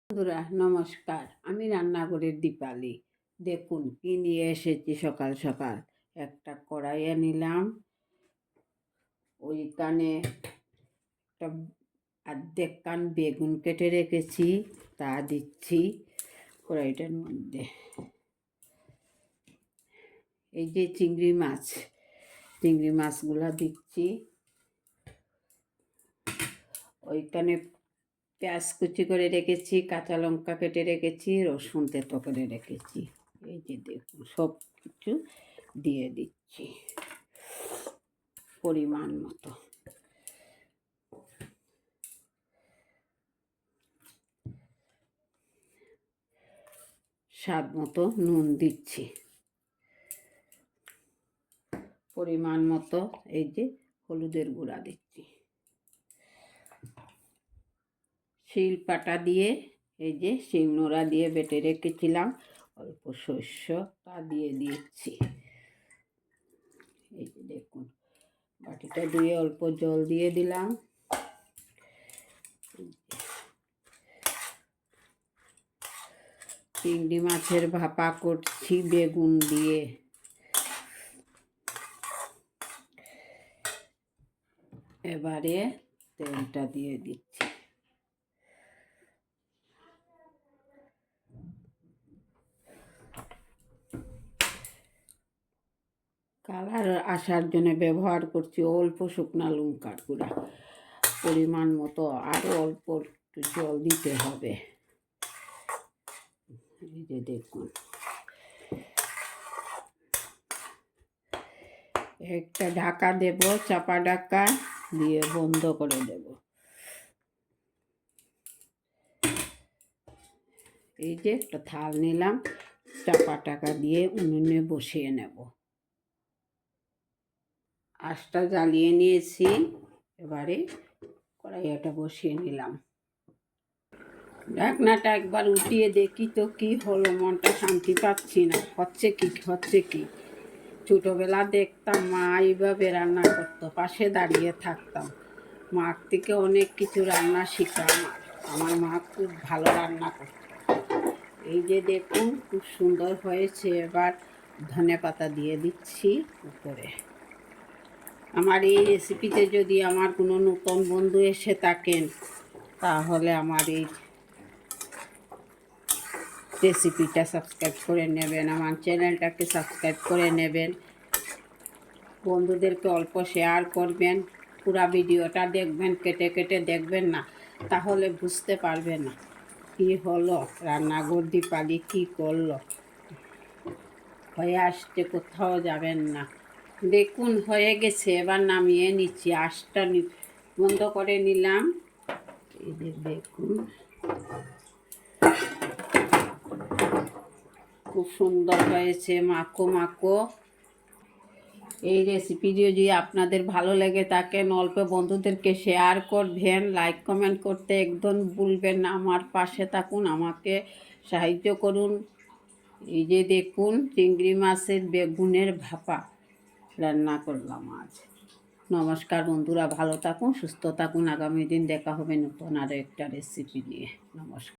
বন্ধুরা নমস্কার, আমি রান্নাঘরের দীপালি। দেখুন কি নিয়ে এসেছি। সকাল সকাল একটা কড়াইয়ে নিলাম, ওইখানে একটা অর্ধেক কান বেগুন কেটে রেখেছি, তা দিচ্ছি কড়াইটার মধ্যে। এই যে চিংড়ি মাছগুলা দিচ্ছি। ওইখানে পেঁয়াজ কুচি করে রেখেছি, কাঁচা লঙ্কা কেটে রেখেছি, রসুন তেতো করে রেখেছি। এই যে দেখুন সব কিছু দিয়ে দিচ্ছি পরিমাণ মতো। স্বাদ মতো নুন দিচ্ছি, পরিমাণ মতো এই যে হলুদের গুঁড়া দিচ্ছি। শিলপাটা দিয়ে এই যে শিলনোড়া দিয়ে বেটে রেখেছিলাম অল্প শস্য, তা দিয়ে দিচ্ছি। এই যে দেখুন বাটিটা দিয়ে অল্প জল দিয়ে দিলাম। চিংড়ি মাছের ভাপা করছি বেগুন দিয়ে। এবারে তেলটা দিয়ে দিচ্ছি। কালার আসার জন্য ব্যবহার করছি অল্প শুকনা লঙ্কার গুঁড়া। পরিমাণ মতো আরও অল্প একটু জল দিতে হবে। এই যে দেখুন একটা ঢাকা দেব, চাপা ঢাকা দিয়ে বন্ধ করে দেব। এই যে একটা থাল নিলাম, চাপা ঢাকা দিয়ে উনুনে বসিয়ে নেব। আঁচটা জ্বালিয়ে নিয়েছি, এবারে কড়াইটা বসিয়ে নিলাম। ঢাকনাটা একবার উঠিয়ে দেখি তো কি হলো, মনটা শান্তি পাচ্ছি না। হচ্ছে কি ছোটোবেলা দেখতাম মা এইভাবে রান্না করতো, পাশে দাঁড়িয়ে থাকতাম। মার থেকে অনেক কিছু রান্না শিখলাম। আমার মা খুব ভালো রান্না করতো। এই যে দেখুন খুব সুন্দর হয়েছে। এবার ধনেপাতা দিয়ে দিচ্ছি উপরে। আমার এই রেসিপিতে যদি আমার কোনো নতুন বন্ধু এসে থাকেন, তাহলে আমার এই রেসিপিটা সাবস্ক্রাইব করে নেবেন, আমার চ্যানেলটাকে সাবস্ক্রাইব করে নেবেন, বন্ধুদেরকে অল্প শেয়ার করবেন। পুরো ভিডিওটা দেখবেন, কেটে কেটে দেখবেন না, তাহলে বুঝতে পারবে না কি হলো, রান্নাঘর দীপালি কি করলো। হয়ে আসতে কোথাও যাবেন না। দেখুন হয়ে গেছে, এবার নামিয়ে নিচ্ছি। আঁচটা বন্ধ করে নিলাম। এই যে দেখুন খুব সুন্দর হয়েছে, মাখো। এই রেসিপি যদি আপনাদের ভালো লেগে থাকে, অল্প বন্ধুদেরকে শেয়ার করবেন, লাইক কমেন্ট করতে একদম ভুলবেন না। আমার পাশে থাকুন, আমাকে সাহায্য করুন। এই যে দেখুন চিংড়ি মাছের বেগুনের ভাপা রান্না করলাম আজ। নমস্কার বন্ধুরা, ভালো থাকুন, সুস্থ থাকুন। আগামী দিন দেখা হবে নতুন আরও একটা রেসিপি নিয়ে। নমস্কার।